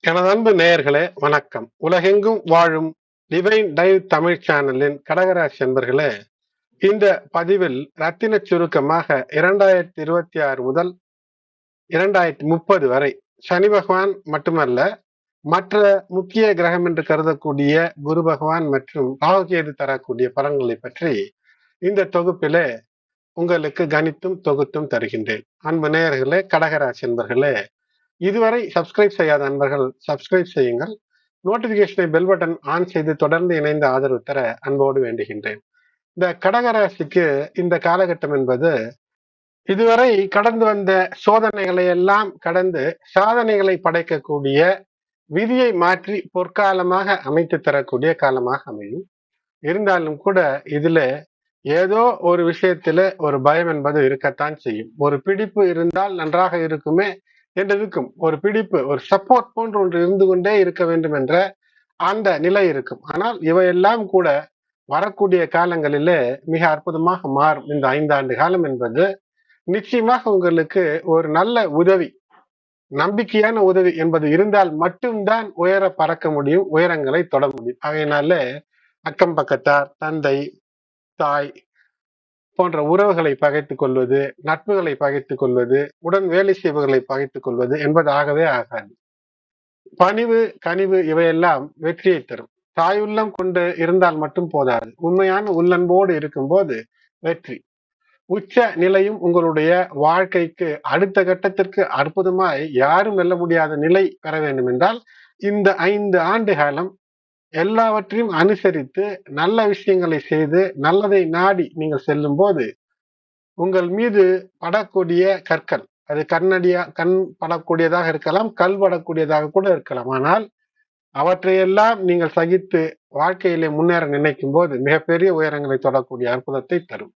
எனது அன்பு நேயர்களே வணக்கம். உலகெங்கும் வாழும் டிவைன் டைவ் தமிழ் சேனலின் கடகராசி என்பர்களே, இந்த பதிவில் ரத்தின சுருக்கமாக 2026 முதல் 2030 வரை சனி பகவான் மட்டுமல்ல, மற்ற முக்கிய கிரகம் என்று கருதக்கூடிய குரு பகவான் மற்றும் ராகுகேது தரக்கூடிய பலன்களை பற்றி இந்த தொகுப்பிலே உங்களுக்கு கணித்தும் தொகுத்தும் தருகின்றேன். அன்பு நேயர்களே, கடகராசி என்பர்களே, இதுவரை சப்ஸ்கிரைப் செய்யாத நண்பர்கள் சப்ஸ்கிரைப் செய்யுங்கள். நோட்டிபிகேஷனை பெல் பட்டன் ஆன் செய்து தொடர்ந்து இணைந்து ஆதரவு தர அன்போடு வேண்டுகின்றேன். இந்த கடகராசிக்கு இந்த காலகட்டம் என்பது இதுவரை கடந்து வந்த சோதனைகளை எல்லாம் கடந்து சாதனைகளை படைக்கக்கூடிய, விதியை மாற்றி பொற்காலமாக அமைத்து தரக்கூடிய காலமாக அமையும். இருந்தாலும் கூட இதுல ஏதோ ஒரு விஷயத்துல ஒரு பயம் என்பது இருக்கத்தான் செய்யும். ஒரு பிடிப்பு இருந்தால் நன்றாக இருக்குமே என்று இருக்கும். ஒரு பிடிப்பு, ஒரு சப்போர்ட் போன்று ஒன்று இருந்து கொண்டே இருக்க வேண்டும் என்ற அந்த நிலை இருக்கும். ஆனால் இவையெல்லாம் கூட வரக்கூடிய காலங்களிலே மிக அற்புதமாக மாறும். இந்த 5 ஆண்டு காலம் என்பது நிச்சயமாக உங்களுக்கு ஒரு நல்ல உதவி, நம்பிக்கையான உதவி என்பது இருந்தால் மட்டும்தான் உயர பறக்க முடியும், உயரங்களை தொட முடியும். ஆகையினால அக்கம் பக்கத்தார், தந்தை, தாய் போன்ற உறவுகளை பகைத்துக் கொள்வது, நட்புகளை பகைத்துக் கொள்வது, உடன் வேலை செய்பவர்களை பகைத்துக் கொள்வது என்பது ஆகவே ஆகாது. பணிவு, கனிவு இவையெல்லாம் வெற்றியை தரும். தாயுள்ளம் கொண்டு இருந்தால் மட்டும் போதாது, உண்மையான உள்ளன்போடு இருக்கும்போது வெற்றி. உச்ச நிலையும் உங்களுடைய வாழ்க்கைக்கு அடுத்த கட்டத்திற்கு அற்புதமாய் யாரும் வெல்ல முடியாத நிலை பெற வேண்டும் என்றால் இந்த 5 ஆண்டு காலம் எல்லாவற்றையும் அனுசரித்து நல்ல விஷயங்களை செய்து நல்லதை நாடி நீங்கள் செல்லும் போது உங்கள் மீது படக்கூடிய கற்கள், அது கண் படக்கூடியதாக இருக்கலாம், கல் படக்கூடியதாக கூட இருக்கலாம். ஆனால் அவற்றையெல்லாம் நீங்கள் சகித்து வாழ்க்கையிலே முன்னேற நினைக்கும் போது மிகப்பெரிய உயரங்களை தொடக்கூடிய அற்புதத்தை தரும்.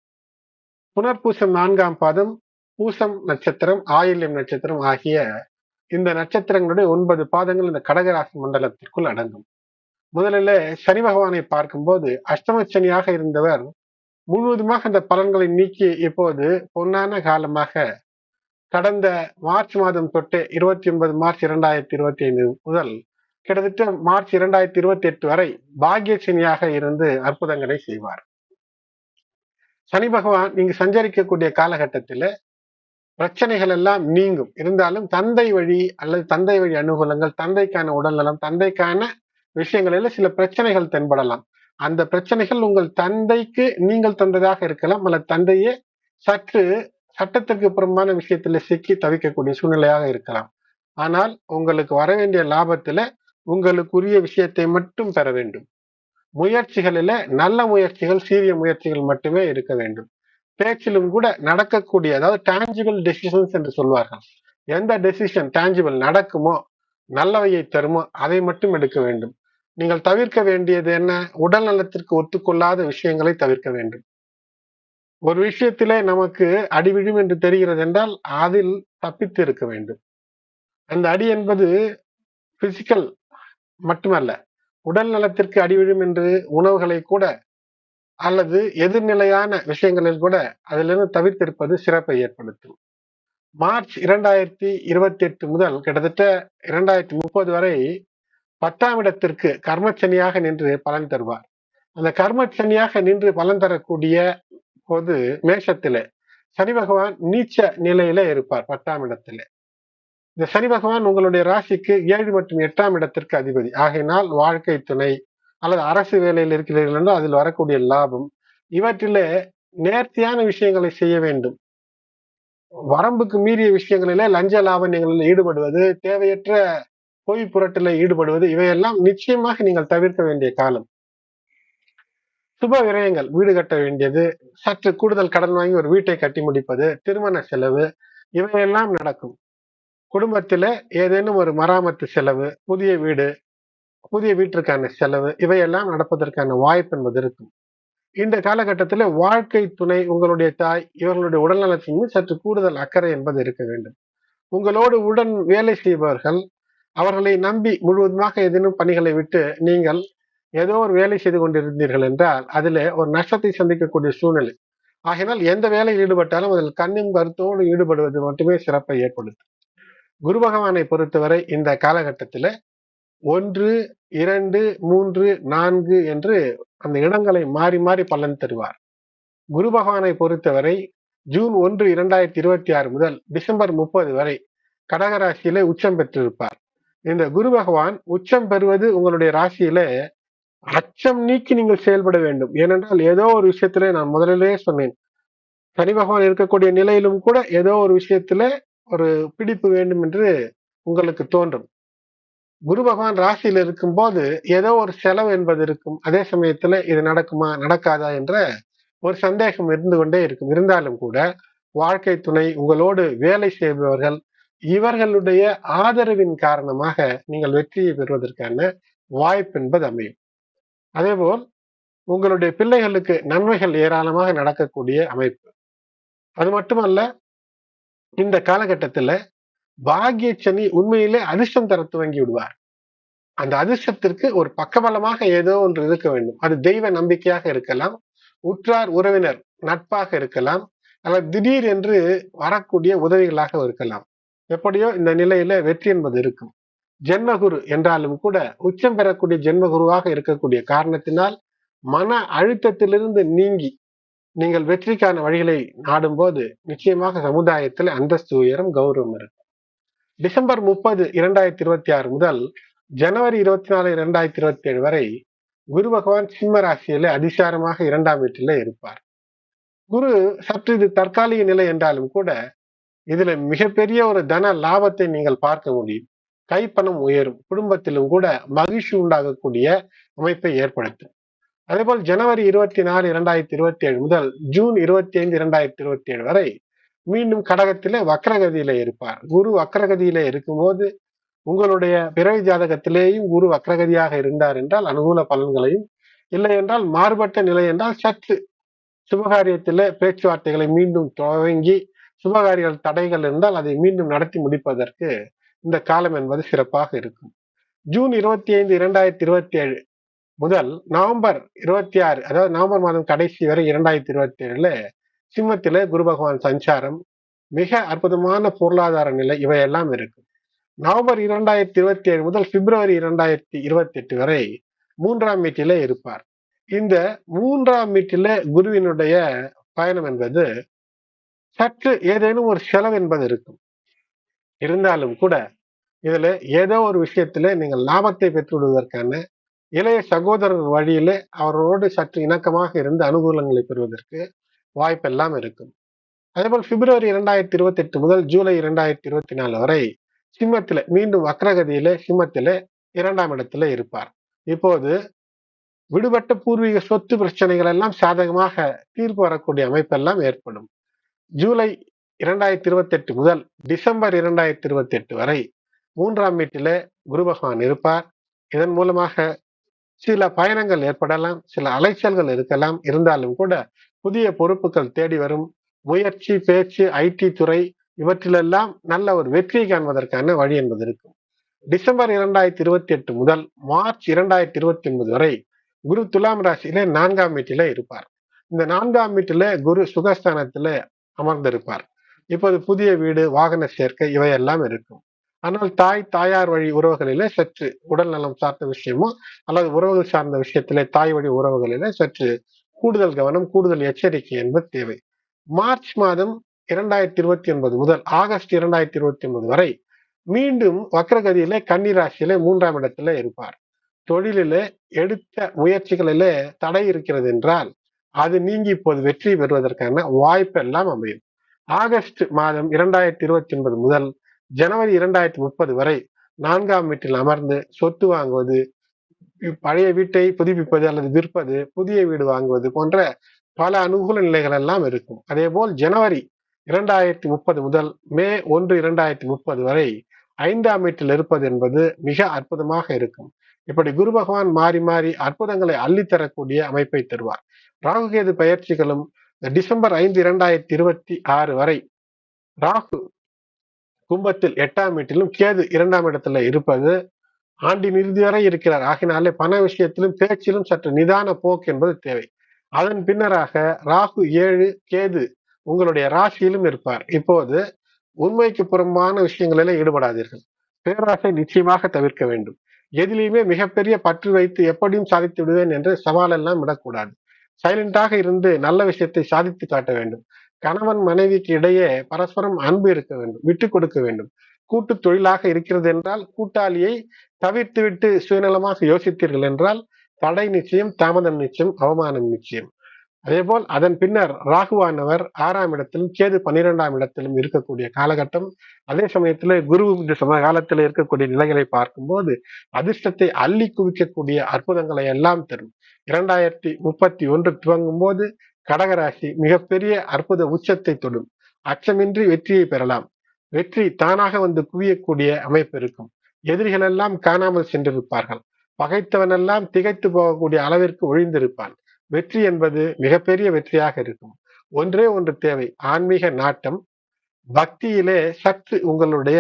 புனர்பூசம் 4ஆம் பாதம், பூசம் நட்சத்திரம், ஆயில்யம் நட்சத்திரம் ஆகிய இந்த நட்சத்திரங்களுடைய 9 பாதங்கள் இந்த கடகராசி மண்டலத்திற்குள் அடங்கும். முதலில் சனி பகவானை பார்க்கும்போது அஷ்டம சனியாக இருந்தவர் முழுவதுமாக அந்த பலன்களை நீக்கி இப்போது பொன்னான காலமாக கடந்த மார்ச் மாதம் தொட்டு 29 மார்ச் 2025 முதல் கிட்டத்தட்ட மார்ச் 2028 வரை பாக்கிய சனியாக இருந்து அற்புதங்களை செய்வார். சனி பகவான் இங்கு சஞ்சரிக்கக்கூடிய காலகட்டத்தில் பிரச்சனைகள் எல்லாம் நீங்கும். இருந்தாலும் தந்தை வழி அல்லது தந்தை வழி அனுகூலங்கள், தந்தைக்கான உடல்நலம், தந்தைக்கான விஷயங்களில் சில பிரச்சனைகள் தென்படலாம். அந்த பிரச்சனைகள் உங்கள் தந்தைக்கு நீங்கள் தந்ததாக இருக்கலாம், அல்லது தந்தையே சற்று சட்டத்திற்கு புறம்பான விஷயத்துல சிக்கி தவிக்கக்கூடிய சூழ்நிலையாக இருக்கலாம். ஆனால் உங்களுக்கு வர வேண்டிய லாபத்துல உங்களுக்குரிய விஷயத்தை மட்டும் பெற வேண்டும். முயற்சிகளில நல்ல முயற்சிகள், சீரிய முயற்சிகள் மட்டுமே இருக்க வேண்டும். பேச்சிலும் கூட நடக்கக்கூடிய, அதாவது டான்ஜிபிள் டெசிஷன்ஸ் என்று சொல்வார்கள். எந்த டெசிஷன் டான்ஜிபிள் நடக்குமோ, நல்லவையை தருமோ அதை மட்டும் எடுக்க வேண்டும். நீங்கள் தவிர்க்க வேண்டியது என்ன? உடல் நலத்திற்கு ஒத்துக்கொள்ளாத விஷயங்களை தவிர்க்க வேண்டும். ஒரு விஷயத்திலே நமக்கு அடி விழும் என்று தெரிகிறது என்றால் அதில் தப்பித்து இருக்க வேண்டும். அந்த அடி என்பது பிசிக்கல் மட்டுமல்ல, உடல் நலத்திற்கு அடி விழும் என்று உணவுகளை கூட அல்லது எதிர்நிலையான விஷயங்களில் கூட அதிலிருந்து தவிர்த்திருப்பது சிறப்பை ஏற்படுத்தும். மார்ச் 2028 முதல் கிட்டத்தட்ட 2030 வரை 10ஆம் இடத்திற்கு கர்மச்சனியாக நின்று பலன் தருவார். அந்த கர்மச்சனியாக நின்று பலன் தரக்கூடிய போது மேஷத்திலே சனி பகவான் நீச்ச நிலையில இருப்பார் 10ஆம் இடத்திலே. இந்த சனி பகவான் உங்களுடைய ராசிக்கு 7 மற்றும் 8ஆம் இடத்திற்கு அதிபதி. ஆகையினால் வாழ்க்கை துணை அல்லது அரசு வேலையில் இருக்கிறீர்கள் என்றால் அதில் வரக்கூடிய லாபம், இவற்றிலே நேர்த்தியான விஷயங்களை செய்ய வேண்டும். வரம்புக்கு மீறிய விஷயங்களிலே லஞ்ச லாபங்களில் ஈடுபடுவது, தேவையற்ற பொய் புரட்டில ஈடுபடுவது, இவையெல்லாம் நிச்சயமாக நீங்கள் தவிர்க்க வேண்டிய காலம். சுப விரயங்கள், வீடு கட்ட வேண்டியது, சற்று கூடுதல் கடன் வாங்கி ஒரு வீட்டை கட்டி முடிப்பது, திருமண செலவு, இவையெல்லாம் நடக்கும். குடும்பத்தில ஏதேனும் ஒரு மராமத்து செலவு, புதிய வீடு, புதிய வீட்டிற்கான செலவு, இவையெல்லாம் நடப்பதற்கான வாய்ப்பு என்பது இருக்கும். இந்த காலகட்டத்தில் வாழ்க்கை துணை, உங்களுடைய தாய், இவர்களுடைய உடல்நலத்தின் மீது சற்று கூடுதல் அக்கறை என்பது இருக்க வேண்டும். உங்களோடு உடன் வேலை செய்பவர்கள், அவர்களை நம்பி முழுவதுமாக ஏதேனும் பணிகளை விட்டு நீங்கள் ஏதோ ஒரு வேலை செய்து கொண்டிருந்தீர்கள் என்றால் அதில் ஒரு நஷ்டத்தை சந்திக்கக்கூடிய சூழ்நிலை. ஆகினால் எந்த வேலையில் ஈடுபட்டாலும் அதில் கண்ணும் கருத்தோடு ஈடுபடுவது மட்டுமே சிறப்பை ஏற்படுத்தும். குரு பகவானை பொறுத்தவரை இந்த காலகட்டத்தில் 1, 2, 3, 4 என்று அந்த இடங்களை மாறி மாறி பலன் தருவார். குரு பகவானை பொறுத்தவரை ஜூன் 1, 2026 முதல் டிசம்பர் 30 வரை கடகராசியிலே உச்சம் பெற்றிருப்பார். இந்த குரு பகவான் உச்சம் பெறுவது உங்களுடைய ராசியில அச்சம் நீக்கி நீங்கள் செயல்பட வேண்டும். ஏனென்றால் ஏதோ ஒரு விஷயத்திலே நான் முதலிலே சொன்னேன், சனி பகவான் இருக்கக்கூடிய நிலையிலும் கூட ஏதோ ஒரு விஷயத்துல ஒரு பிடிப்பு வேண்டும் என்று உங்களுக்கு தோன்றும். குரு பகவான் ராசியில் இருக்கும் போது ஏதோ ஒரு செலவு என்பது இருக்கும். அதே சமயத்துல இது நடக்குமா நடக்காதா என்ற ஒரு சந்தேகம் இருந்து கொண்டே இருக்கும். இருந்தாலும் கூட வாழ்க்கை துணை, உங்களோடு வேலை செய்பவர்கள், இவர்களுடைய ஆதரவின் காரணமாக நீங்கள் வெற்றியை பெறுவதற்கான வாய்ப்பு என்பது அமையும். அதேபோல் உங்களுடைய பிள்ளைகளுக்கு நன்மைகள் ஏராளமாக நடக்கக்கூடிய அமைப்பு. அது மட்டுமல்ல, இந்த காலகட்டத்துல பாக்கிய சனி உண்மையிலே அதிர்ஷ்டம் தர துவங்கி விடுவார். அந்த அதிர்ஷ்டத்திற்கு ஒரு பக்கபலமாக ஏதோ ஒன்று இருக்க வேண்டும். அது தெய்வ நம்பிக்கையாக இருக்கலாம், உற்றார் உறவினர் நட்பாக இருக்கலாம், அல்லது திடீர் என்று வரக்கூடிய உதவிகளாக இருக்கலாம். எப்படியோ இந்த நிலையில வெற்றி என்பது இருக்கும். ஜென்மகுரு என்றாலும் கூட உச்சம் பெறக்கூடிய ஜென்மகுருவாக இருக்கக்கூடிய காரணத்தினால் மன அழுத்தத்திலிருந்து நீங்கி நீங்கள் வெற்றிக்கான வழிகளை நாடும்போது நிச்சயமாக சமுதாயத்தில் அந்தஸ்து உயரும், கௌரவம் இருக்கும். டிசம்பர் 30, 2026 முதல் ஜனவரி 24, 2027 வரை குரு பகவான் சிம்ம ராசியில அதிசாரமாக 2ஆம் வீட்டில இருப்பார். குரு சற்று இது தற்காலிக நிலை என்றாலும் கூட இதுல மிகப்பெரிய ஒரு தன லாபத்தை நீங்கள் பார்க்க முடியும். கைப்பணம் உயரும், குடும்பத்திலும் கூட மகிழ்ச்சி உண்டாகக்கூடிய அமைப்பை ஏற்படுத்தும். அதேபோல் ஜனவரி 24, 2027 முதல் ஜூன் 25, 2027 வரை மீண்டும் கடகத்திலே வக்ரகதியில இருப்பார். குரு வக்ரகதியில இருக்கும்போது உங்களுடைய பிறவி ஜாதகத்திலேயும் குரு வக்ரகதியாக இருந்தார் என்றால் அனுகூல பலன்களையும், இல்லை என்றால் மாறுபட்ட நிலை என்றால் சற்று சுபகாரியத்திலே பேச்சுவார்த்தைகளை மீண்டும் துவங்கி சுபகாரியங்கள் தடைகள் இருந்தால் அதை மீண்டும் நடத்தி முடிப்பதற்கு இந்த காலம் என்பது சிறப்பாக இருக்கும். ஜூன் 25, 2027 முதல் நவம்பர் 26, அதாவது நவம்பர் மாதம் கடைசி வரை 2027 சிம்மத்திலே குரு பகவான் சஞ்சாரம், மிக அற்புதமான பொருளாதார நிலை இவையெல்லாம் இருக்கும். நவம்பர் 2027 முதல் பிப்ரவரி 2028 வரை 3ஆம் வீட்டிலே இருப்பார். இந்த 3ஆம் வீட்டிலே குருவினுடைய பயணம் என்பது சற்று ஏதேனும் ஒரு செலவு என்பது இருக்கும். இருந்தாலும் கூட இதுல ஏதோ ஒரு விஷயத்திலே நீங்கள் லாபத்தை பெற்று விடுவதற்கான இளைய சகோதரர் வழியிலே அவரோடு சற்று இணக்கமாக இருந்து அனுகூலங்களை பெறுவதற்கு வாய்ப்பெல்லாம் இருக்கும். அதேபோல் பிப்ரவரி 2028 முதல் ஜூலை 2024 வரை சிம்மத்தில மீண்டும் வக்ரகதியிலே சிம்மத்திலே 2ஆம் இடத்துல இருப்பார். இப்போது விடுபட்ட பூர்வீக சொத்து பிரச்சனைகள் எல்லாம் சாதகமாக தீர்ப்பு வரக்கூடிய அமைப்பெல்லாம் ஏற்படும். ஜூலை 2028 முதல் டிசம்பர் 2028 வரை 3ஆம் வீட்டிலே குரு பகவான் இருப்பார். இதன் மூலமாக சில பயணங்கள் ஏற்படலாம், சில அலைச்சல்கள் இருக்கலாம். இருந்தாலும் கூட புதிய பொறுப்புகள் தேடி வரும். முயற்சி, பேச்சு, ஐடி துறை இவற்றிலெல்லாம் நல்ல ஒரு வெற்றியை காண்பதற்கான வழி என்பது இருக்கும். டிசம்பர் 2028 முதல் மார்ச் 2029 வரை குரு துலாம் ராசியிலே 4ஆம் வீட்டிலே இருப்பார். இந்த 4ஆம் வீட்டிலே குரு சுகஸ்தானத்திலே அமர்ந்திருப்பார். இப்போது புதிய வீடு, வாகன சேர்க்கை இவையெல்லாம் இருக்கும். ஆனால் தாயார் வழி உறவுகளிலே சற்று உடல் நலம் சார்ந்த விஷயமோ அல்லது உறவுகள் சார்ந்த விஷயத்திலே தாய் வழி உறவுகளிலே சற்று கூடுதல் கவனம், கூடுதல் எச்சரிக்கை என்பது தேவை. மார்ச் மாதம் 2029 முதல் ஆகஸ்ட் 2029 வரை மீண்டும் வக்ரகதியிலே கன்னி ராசியிலே 3ஆம் இடத்திலே இருப்பார். தொழிலிலே எடுத்த முயற்சிகளிலே தடை இருக்கிறது என்றால் அது நீங்கி இப்போது வெற்றி பெறுவதற்கான வாய்ப்பெல்லாம் அமையும். ஆகஸ்ட் மாதம் 2029 முதல் ஜனவரி 2030 வரை 4ஆம் வீட்டில் அமர்ந்து சொத்து வாங்குவது, பழைய வீட்டை புதுப்பிப்பது அல்லது விற்பது, புதிய வீடு வாங்குவது போன்ற பல அனுகூல நிலைகள் எல்லாம் இருக்கும். அதே போல் ஜனவரி 2030 முதல் மே 1, 2030 வரை 5ஆம் வீட்டில் இருப்பது என்பது மிக அற்புதமாக இருக்கும். இப்படி குரு பகவான் மாறி மாறி அற்புதங்களை அள்ளித்தரக்கூடிய அமைப்பை தருவார். ராகுகேது பயிற்சிகளும் டிசம்பர் 5, 2026 வரை ராகு கும்பத்தில் 8ஆம் வீட்டிலும் கேது 2ஆம் இடத்துல இருப்பது ஆண்டின் இறுதி வரை இருக்கிறார். ஆகினாலே பண விஷயத்திலும் பேச்சிலும் சற்று நிதான போக்கு என்பது தேவை. அதன் பின்னராக ராகு 7, கேது உங்களுடைய ராசியிலும் இருப்பார். இப்போது உண்மைக்கு புறம்பான விஷயங்களிலே ஈடுபடாதீர்கள். பேராசை நிச்சயமாக தவிர்க்க வேண்டும். எதிலையுமே மிகப்பெரிய பற்று வைத்து எப்படியும் சாதித்து விடுவேன் என்று சவாலெல்லாம் விடக்கூடாது. சைலண்டாக இருந்து நல்ல விஷயத்தை சாதித்து காட்ட வேண்டும். கணவன் மனைவிக்கு இடையே பரஸ்பரம் அன்பு இருக்க வேண்டும், விட்டுக் கொடுக்க வேண்டும். கூட்டு தொழிலாக இருக்கிறது என்றால் கூட்டாளியை தவிர்த்துவிட்டு சுயநலமாக யோசித்தீர்கள் என்றால் தடை நிச்சயம், தாமதம் நிச்சயம், அவமானம் நிச்சயம். அதேபோல் அதன் பின்னர் ராகுவானவர் 6ஆம் இடத்திலும் கேது 12ஆம் இடத்திலும் இருக்கக்கூடிய காலகட்டம். அதே சமயத்துல குரு இந்த சம காலத்தில் இருக்கக்கூடிய நிலைகளை பார்க்கும்போது அதிர்ஷ்டத்தை அள்ளி குவிக்கக்கூடிய அற்புதங்களை எல்லாம் தரும். 2031 துவங்கும் போது கடகராசி மிகப்பெரிய அற்புத உச்சத்தை தொடும். அச்சமின்றி வெற்றியை பெறலாம். வெற்றி தானாக வந்து குவியக்கூடிய அமைப்பு இருக்கும். எதிரிகள் எல்லாம் காணாமல் சென்றிருப்பார்கள். பகைத்தவனெல்லாம் திகைத்து போகக்கூடிய அளவிற்கு ஒழிந்திருப்பான். வெற்றி என்பது மிகப்பெரிய வெற்றியாக இருக்கும். ஒன்றே ஒன்று தேவை, ஆன்மீக நாட்டம். பக்தியிலே சற்று உங்களுடைய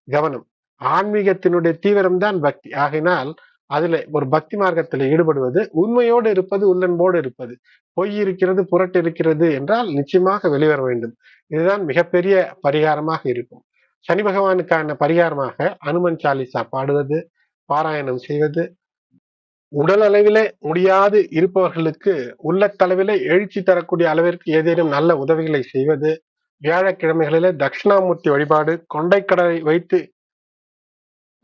கவனம். ஆன்மீகத்தினுடைய தீவிரம்தான் பக்தி. ஆகையினால் அதுல ஒரு பக்தி மார்க்கத்தில் ஈடுபடுவது, உண்மையோடு இருப்பது, உள்ளன்போடு இருப்பது. பொய் இருக்கிறது, புரட்டு இருக்கிறது என்றால் நிச்சயமாக வெளிவர வேண்டும். இதுதான் மிகப்பெரிய பரிகாரமாக இருக்கும். சனி பகவானுக்கான பரிகாரமாக அனுமன் சாலிசா பாடுவது, பாராயணம் செய்வது, உடல் அளவிலே முடியாது இருப்பவர்களுக்கு உள்ளத்தளவிலே எழுச்சி தரக்கூடிய அளவிற்கு ஏதேனும் நல்ல உதவிகளை செய்வது, வியாழக்கிழமைகளிலே தட்சிணாமூர்த்தி வழிபாடு, கொண்டைக்கடலை வைத்து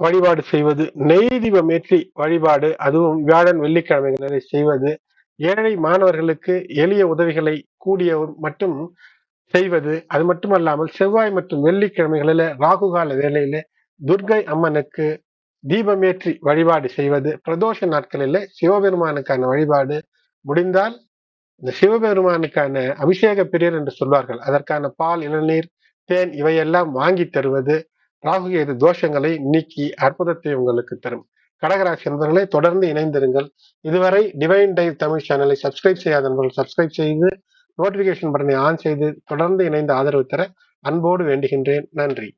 வழிபாடு செய்வது, நெய் தீபம் ஏற்றி வழிபாடு, அதுவும் வியாழன் வெள்ளிக்கிழமைகளிலே செய்வது, ஏழை மாணவர்களுக்கு எளிய உதவிகளை கூடிய மட்டும் செய்வது, அது மட்டுமல்லாமல் செவ்வாய் மற்றும் வெள்ளிக்கிழமைகளில ராகுகால வேளையிலே துர்க்கை அம்மனுக்கு தீபமேற்றி வழிபாடு செய்வது, பிரதோஷ நாட்களிலே சிவபெருமானுக்கான வழிபாடு, முடிந்தால் இந்த சிவபெருமானுக்கான அபிஷேக பிரியர் என்று சொல்வார்கள். அதற்கான பால், இளநீர், தேன் இவையெல்லாம் வாங்கி தருவது ராகு கேது தோஷங்களை நீக்கி அற்புதத்தை உங்களுக்கு தரும். கடகராசி என்பவர்களை தொடர்ந்து இணைந்திருங்கள். இதுவரை டிவைன் டைவ் தமிழ் சேனலை சப்ஸ்கிரைப் செய்யாத நண்பர்கள் சப்ஸ்கிரைப் செய்து நோட்டிபிகேஷன் பட்டனை ஆன் செய்து தொடர்ந்து இணைந்து ஆதரவு தர அன்போடு வேண்டுகின்றேன். நன்றி.